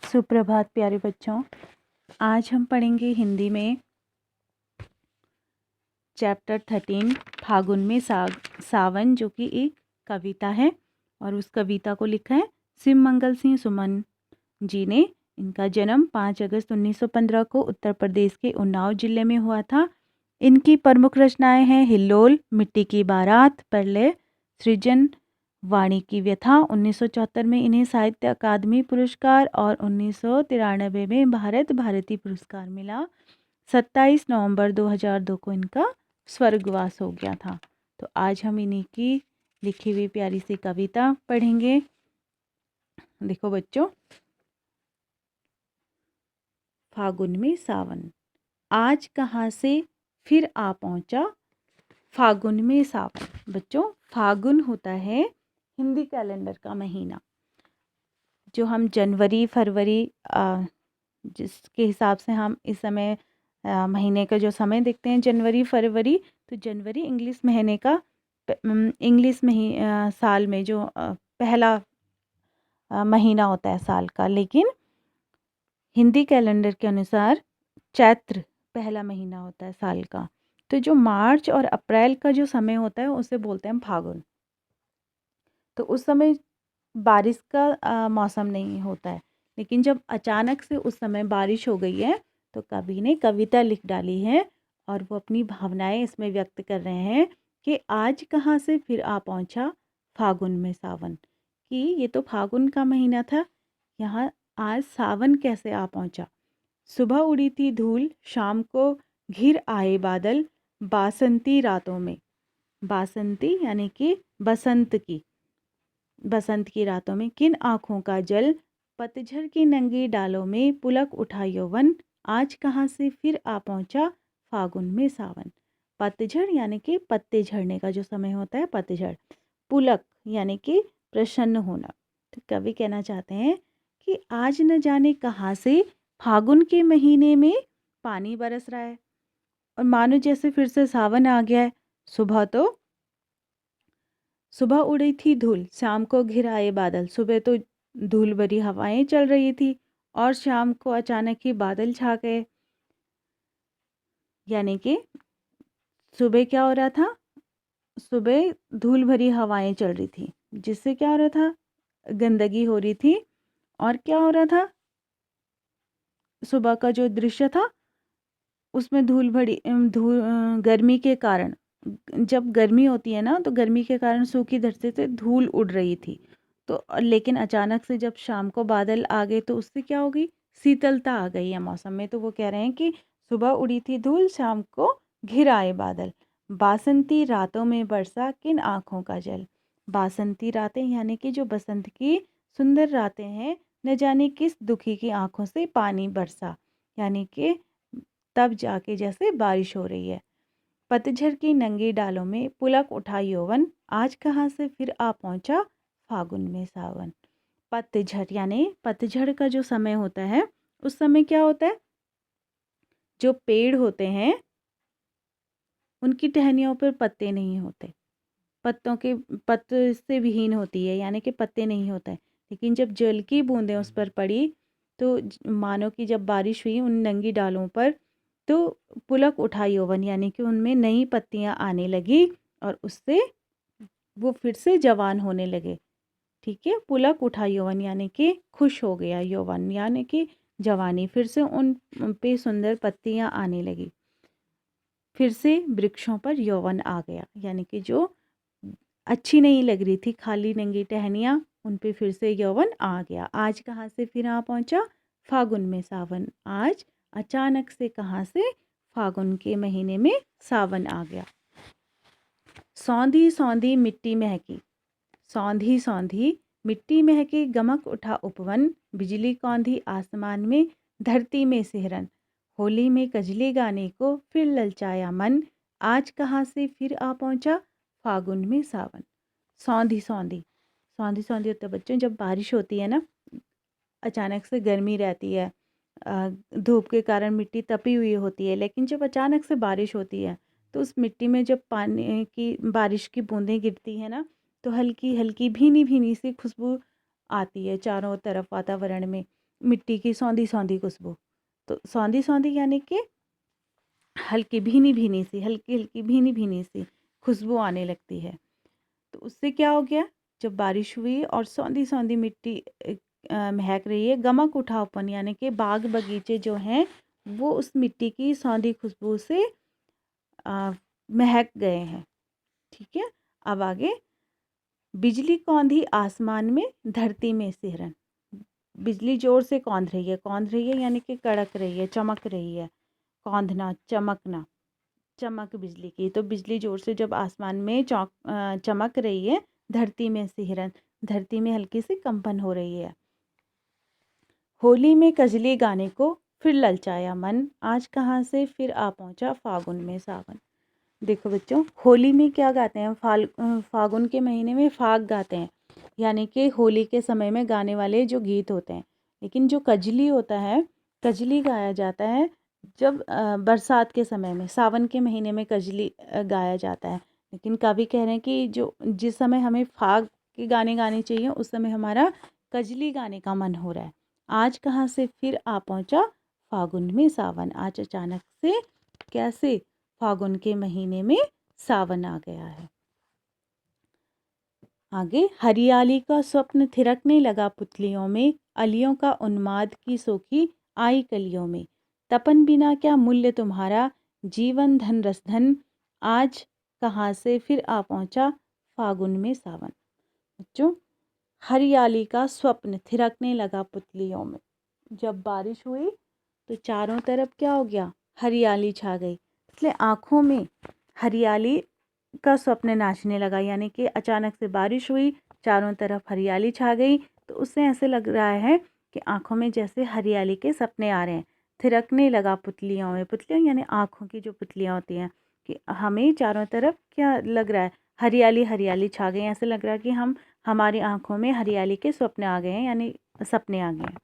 सुप्रभात प्यारे बच्चों। आज हम पढ़ेंगे हिंदी में चैप्टर 13 फागुन में सावन, जो कि एक कविता है और उस कविता को लिखा है शिव मंगल सिंह सुमन जी ने। इनका जन्म 5 अगस्त 1915 को उत्तर प्रदेश के उन्नाव जिले में हुआ था। इनकी प्रमुख रचनाएं हैं हिल्लोल, मिट्टी की बारात, प्रलय, सृजन, वाणी की व्यथा। 1974 में इन्हें साहित्य अकादमी पुरस्कार और 1993 में भारत भारती पुरस्कार मिला। 27 नवंबर 2002 को इनका स्वर्गवास हो गया था। तो आज हम इन्हीं की लिखी हुई प्यारी सी कविता पढ़ेंगे। देखो बच्चों, फागुन में सावन, आज कहाँ से फिर आ पहुँचा फागुन में सावन। बच्चों, फागुन होता है हिंदी कैलेंडर का महीना, जो हम जनवरी फरवरी जिसके हिसाब से हम इस समय महीने का जो समय देखते हैं जनवरी फरवरी, तो जनवरी इंग्लिश महीने का साल में जो पहला महीना होता है साल का, लेकिन हिंदी कैलेंडर के अनुसार चैत्र पहला महीना होता है साल का। तो जो मार्च और अप्रैल का जो समय होता है उसे बोलते हैं फागुन। तो उस समय बारिश का मौसम नहीं होता है, लेकिन जब अचानक से उस समय बारिश हो गई है तो कवि ने कविता लिख डाली है और वो अपनी भावनाएं इसमें व्यक्त कर रहे हैं कि आज कहाँ से फिर आ पहुँचा फागुन में सावन, कि ये तो फागुन का महीना था, यहाँ आज सावन कैसे आ पहुँचा। सुबह उड़ी थी धूल, शाम को घिर आए बादल, बासंती रातों में। बासंती यानी कि बसंत की रातों में किन आँखों का जल, पतझड़ की नंगी डालों में पुलक उठा यौवन, आज कहाँ से फिर आ पहुँचा फागुन में सावन। पतझड़ यानी कि पत्ते झड़ने का जो समय होता है पतझड़, पुलक यानी कि प्रसन्न होना। तो कवि कहना चाहते हैं कि आज न जाने कहाँ से फागुन के महीने में पानी बरस रहा है और मानो जैसे फिर से सावन आ गया है। सुबह उड़ी थी धूल, शाम को घिराए बादल। सुबह तो धूल भरी हवाएं चल रही थी और शाम को अचानक ही बादल छा गए। यानी कि सुबह क्या हो रहा था, सुबह धूल भरी हवाएं चल रही थी, जिससे क्या हो रहा था, गंदगी हो रही थी। और क्या हो रहा था, सुबह का जो दृश्य था उसमें गर्मी के कारण, जब गर्मी होती है ना तो गर्मी के कारण सूखी धरती से धूल उड़ रही थी। तो लेकिन अचानक से जब शाम को बादल आ गए तो उससे क्या हो गई, शीतलता आ गई है मौसम में। तो वो कह रहे हैं कि सुबह उड़ी थी धूल, शाम को घिर आए बादल, बासंती रातों में बरसा किन आँखों का जल। बासंती रातें यानी कि जो बसंत की सुंदर रातें हैं, न जाने किस दुखी की आंखों से पानी बरसा, यानी कि तब जाके जैसे बारिश हो रही है। पतझड़ की नंगी डालों में पुलक उठा यौवन, आज कहाँ से फिर आ पहुँचा फागुन में सावन। पतझड़ यानी पतझड़ का जो समय होता है उस समय क्या होता है, जो पेड़ होते हैं उनकी टहनियों पर पत्ते नहीं होते, पत्ते से विहीन होती है, यानी कि पत्ते नहीं होते। लेकिन जब जल की बूंदें उस पर पड़ी तो मानो कि जब बारिश हुई उन नंगी डालों पर, तो पुलक उठा यौवन, यानी कि उनमें नई पत्तियां आने लगी और उससे वो फिर से जवान होने लगे। ठीक है, पुलक उठा यौवन यानी कि खुश हो गया, यौवन यानी कि जवानी, फिर से उन पे सुंदर पत्तियां आने लगी, फिर से वृक्षों पर यौवन आ गया, यानी कि जो अच्छी नहीं लग रही थी खाली नंगी टहनियाँ, उन पे फिर से यौवन आ गया। आज कहाँ से फिर आ पहुँचा फागुन में सावन, आज अचानक से कहाँ से फागुन के महीने में सावन आ गया। सौंधी सौंधी मिट्टी महकी, सौंधी सौंधी मिट्टी महकी, गमक उठा उपवन, बिजली कौंधी आसमान में, धरती में सिहरन, होली में कजली गाने को फिर ललचाया मन, आज कहाँ से फिर आ पहुँचा फागुन में सावन। सौंधी सौंधी, सौंधी सौंधी होता है बच्चों जब बारिश होती है ना, अचानक से गर्मी रहती है, धूप के कारण मिट्टी तपी हुई होती है, लेकिन जब अचानक से बारिश होती है तो उस मिट्टी में जब पानी की बारिश की बूंदें गिरती है ना, तो हल्की हल्की भीनी भीनी सी खुशबू आती है चारों तरफ वातावरण में, मिट्टी की सौंधी सौंधी खुशबू। तो सौंधी सौंधी यानी कि हल्की भीनी भीनी सी, हल्की हल्की भीनी भीनी सी खुशबू आने लगती है। तो उससे क्या हो गया, जब बारिश हुई और सौंधी सौंधी मिट्टी महक रही है, गमक उठावपन यानी कि बाग बगीचे जो हैं वो उस मिट्टी की सौंधी खुशबू से महक गए हैं। ठीक है, अब आगे, बिजली कौंधी आसमान में, धरती में सिहरन। बिजली जोर से कौंध रही है यानी कि कड़क रही है, चमक रही है। कौंधना, चमकना, चमक बिजली की। तो बिजली जोर से जब आसमान में चमक रही है, धरती में सिहरन, धरती में हल्की सी कंपन हो रही है। होली में कजली गाने को फिर ललचाया मन, आज कहाँ से फिर आ पहुँचा फागुन में सावन। देखो बच्चों, होली में क्या गाते हैं, फागुन के महीने में फाग गाते हैं, यानी कि होली के समय में गाने वाले जो गीत होते हैं। लेकिन जो कजली होता है, कजली गाया जाता है जब बरसात के समय में, सावन के महीने में कजली गाया जाता है। लेकिन कवि कह रहे हैं कि जो जिस समय हमें फाग के गाने गाने चाहिए, उस समय हमारा कजली गाने का मन हो रहा है। आज कहाँ से फिर आ पहुँचा फागुन में सावन, आज अचानक से कैसे फागुन के महीने में सावन आ गया है। आगे, हरियाली का स्वप्न थिरकने लगा पुतलियों में, अलियों का उन्माद की सोखी आई कलियों में। तपन बिना क्या मूल्य तुम्हारा, जीवन धन रस धन, आज कहाँ से फिर आ पहुँचा फागुन में सावन। बच्चों, हरियाली का स्वप्न थिरकने लगा पुतलियों में, जब बारिश हुई तो चारों तरफ क्या हो गया, हरियाली छा गई। इसलिए आँखों में हरियाली का स्वप्न नाचने लगा, यानी कि अचानक से बारिश हुई, चारों तरफ हरियाली छा गई, तो उससे ऐसे लग रहा है कि आँखों में जैसे हरियाली के सपने आ रहे हैं। थिरकने लगा पुतलियों में, पुतलियाँ यानी आँखों की जो पुतलियाँ होती हैं, कि हमें चारों तरफ क्या लग रहा है, हरियाली हरियाली छा गई। ऐसे लग रहा है कि हमारी आँखों में हरियाली के स्वप्न आ गए हैं, यानी सपने आ गए हैं।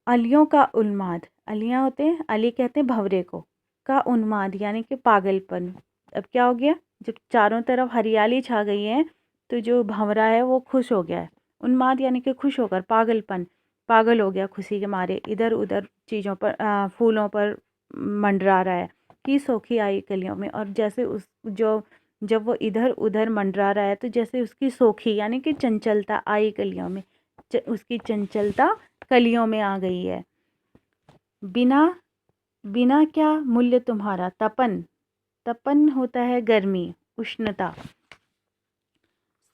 अलियों का उन्माद, अलियाँ होते हैं, अली कहते हैं भंवरे को, का उन्माद यानी कि पागलपन। अब क्या हो गया, जब चारों तरफ हरियाली छा गई है तो जो भंवरा है वो खुश हो गया है। उन्माद यानी कि खुश होकर, पागलपन, पागल हो गया खुशी के मारे, इधर उधर चीज़ों पर, फूलों पर मंडरा रहा है कि सोखी आई कलियों में। और जैसे उस जो जब वो इधर उधर मंडरा रहा है, तो जैसे उसकी सोखी यानी कि चंचलता आई कलियों में, उसकी चंचलता कलियों में आ गई है। बिना बिना क्या मूल्य तुम्हारा, तपन, तपन होता है गर्मी, उष्णता,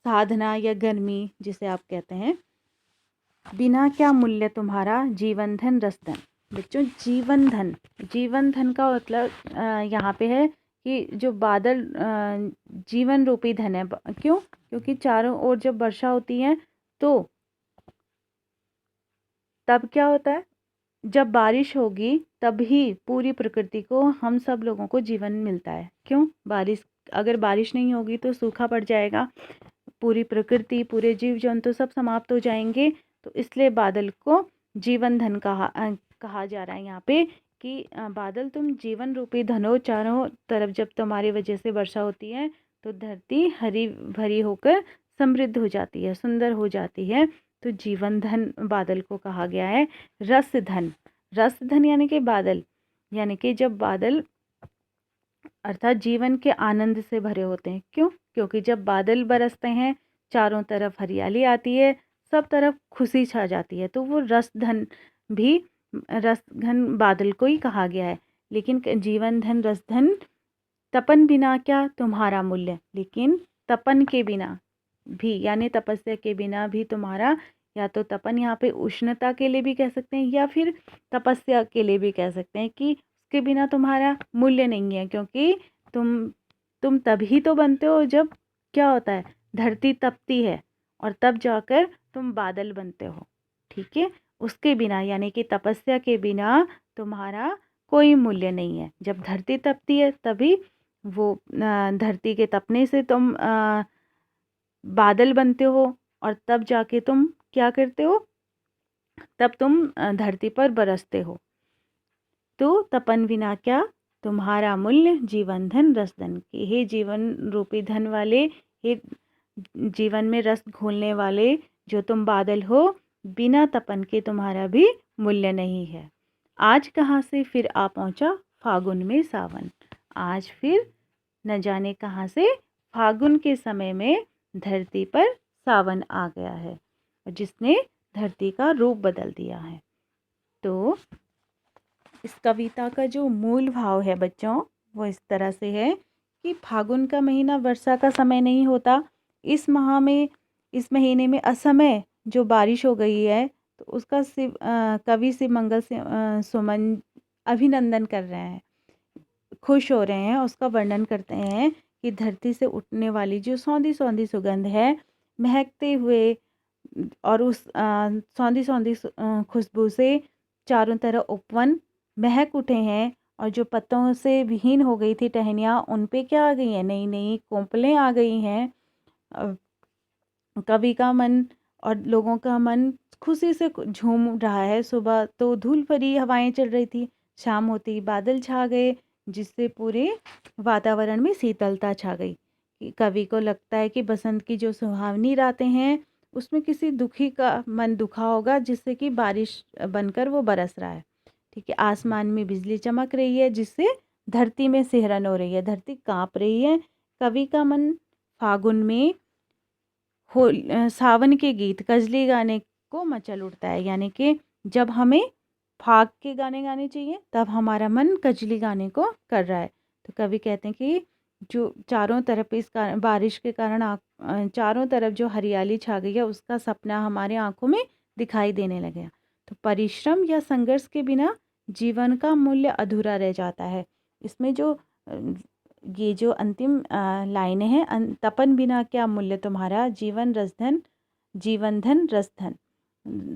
साधना या गर्मी जिसे आप कहते हैं। बिना क्या मूल्य तुम्हारा, जीवन धन रस धन। बच्चों, जीवन धन, जीवन धन का मतलब यहाँ पे है कि जो बादल जीवन रूपी धन है। क्यों? क्योंकि चारों ओर जब वर्षा होती है तो तब क्या होता है, जब बारिश होगी तभी पूरी प्रकृति को, हम सब लोगों को जीवन मिलता है। क्यों? बारिश, अगर बारिश नहीं होगी तो सूखा पड़ जाएगा, पूरी प्रकृति, पूरे जीव जंतु सब समाप्त हो जाएंगे। तो इसलिए बादल को जीवन धन कहा जा रहा है यहाँ पे कि बादल तुम जीवन रूपी धन हो। चारों तरफ जब तुम्हारी वजह से वर्षा होती है तो धरती हरी भरी होकर समृद्ध हो जाती है, सुंदर हो जाती है। तो जीवन धन बादल को कहा गया है। रस धन, रस धन यानी कि बादल, यानी कि जब बादल अर्थात जीवन के आनंद से भरे होते हैं। क्यों? क्योंकि जब बादल बरसते हैं, चारों तरफ हरियाली आती है, सब तरफ खुशी छा जाती है, तो वो रस धन भी, रस धन बादल को ही कहा गया है। लेकिन जीवन धन रस धन, तपन बिना क्या तुम्हारा मूल्य, लेकिन तपन के बिना भी, यानी तपस्या के बिना भी तुम्हारा, या तो तपन यहाँ पे उष्णता के लिए भी कह सकते हैं, या फिर तपस्या के लिए भी कह सकते हैं कि उसके बिना तुम्हारा मूल्य नहीं है। क्योंकि तुम तभी तो बनते हो जब क्या होता है, धरती तपती है और तब जाकर तुम बादल बनते हो। ठीक है, उसके बिना यानी कि तपस्या के बिना तुम्हारा कोई मूल्य नहीं है। जब धरती तपती है तभी वो धरती के तपने से तुम बादल बनते हो, और तब जाके तुम क्या करते हो, तब तुम धरती पर बरसते हो। तो तपन बिना क्या तुम्हारा मूल्य, जीवन धन रस धन की। हे जीवन रूपी धन वाले, हे जीवन में रस घोलने वाले जो तुम बादल हो, बिना तपन के तुम्हारा भी मूल्य नहीं है। आज कहाँ से फिर आ पहुँचा फागुन में सावन। आज फिर न जाने कहाँ से फागुन के समय में धरती पर सावन आ गया है, जिसने धरती का रूप बदल दिया है। तो इस कविता का जो मूल भाव है बच्चों, वो इस तरह से है कि फागुन का महीना वर्षा का समय नहीं होता। इस इस महीने में असमय जो बारिश हो गई है, तो उसका कवि शिव मंगल सुमन अभिनंदन कर रहे हैं, खुश हो रहे हैं। उसका वर्णन करते हैं कि धरती से उठने वाली जो सौंधी सौंधी सुगंध है, महकते हुए, और उस सौंधी सौंधी खुशबू से चारों तरफ उपवन महक उठे हैं। और जो पत्तों से विहीन हो गई थी टहनियाँ, उन पे क्या आ गई हैं, नई नई कोंपलें आ गई हैं। कवि का मन और लोगों का मन खुशी से झूम रहा है। सुबह तो धूल भरी हवाएं चल रही थी, शाम होते ही बादल छा गए, जिससे पूरे वातावरण में शीतलता छा गई। कवि को लगता है कि बसंत की जो सुहावनी रातें हैं, उसमें किसी दुखी का मन दुखा होगा, जिससे कि बारिश बनकर वो बरस रहा है। ठीक है, आसमान में बिजली चमक रही है, जिससे धरती में सिहरन हो रही है, धरती कांप रही है। कवि का मन फागुन में सावन के गीत कजली गाने को मचल उठता है। यानी कि जब हमें फाग के गाने गाने चाहिए, तब हमारा मन कजली गाने को कर रहा है। तो कवि कहते हैं कि जो चारों तरफ इस बारिश के कारण चारों तरफ जो हरियाली छा गई है, उसका सपना हमारे आंखों में दिखाई देने लगे। तो परिश्रम या संघर्ष के बिना जीवन का मूल्य अधूरा रह जाता है। इसमें जो ये जो अंतिम लाइनें हैं, तपन बिना क्या मूल्य तुम्हारा, जीवन रसधन, जीवन धन रसधन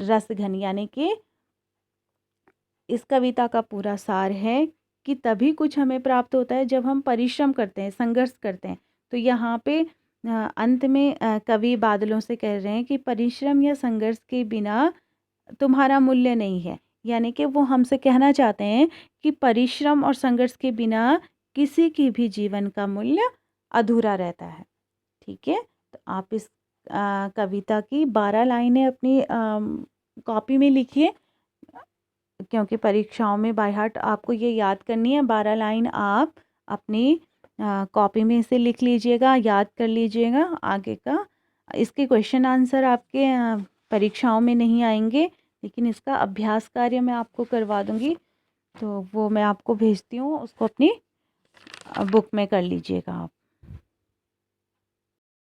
रसघन। यानी कि इस कविता का पूरा सार है कि तभी कुछ हमें प्राप्त होता है जब हम परिश्रम करते हैं, संघर्ष करते हैं। तो यहाँ पे अंत में कवि बादलों से कह रहे हैं कि परिश्रम या संघर्ष के बिना तुम्हारा मूल्य नहीं है। यानी कि वो हमसे कहना चाहते हैं कि परिश्रम और संघर्ष के बिना किसी की भी जीवन का मूल्य अधूरा रहता है। ठीक है, तो आप इस कविता की 12 लाइनें अपनी कॉपी में लिखिए, क्योंकि परीक्षाओं में बाय हार्ट आपको ये याद करनी है। 12 लाइन आप अपनी कॉपी में से लिख लीजिएगा, याद कर लीजिएगा। आगे का इसके क्वेश्चन आंसर आपके परीक्षाओं में नहीं आएंगे, लेकिन इसका अभ्यास कार्य मैं आपको करवा दूंगी, तो वो मैं आपको भेजती हूँ, उसको अपनी बुक में कर लीजिएगा आप।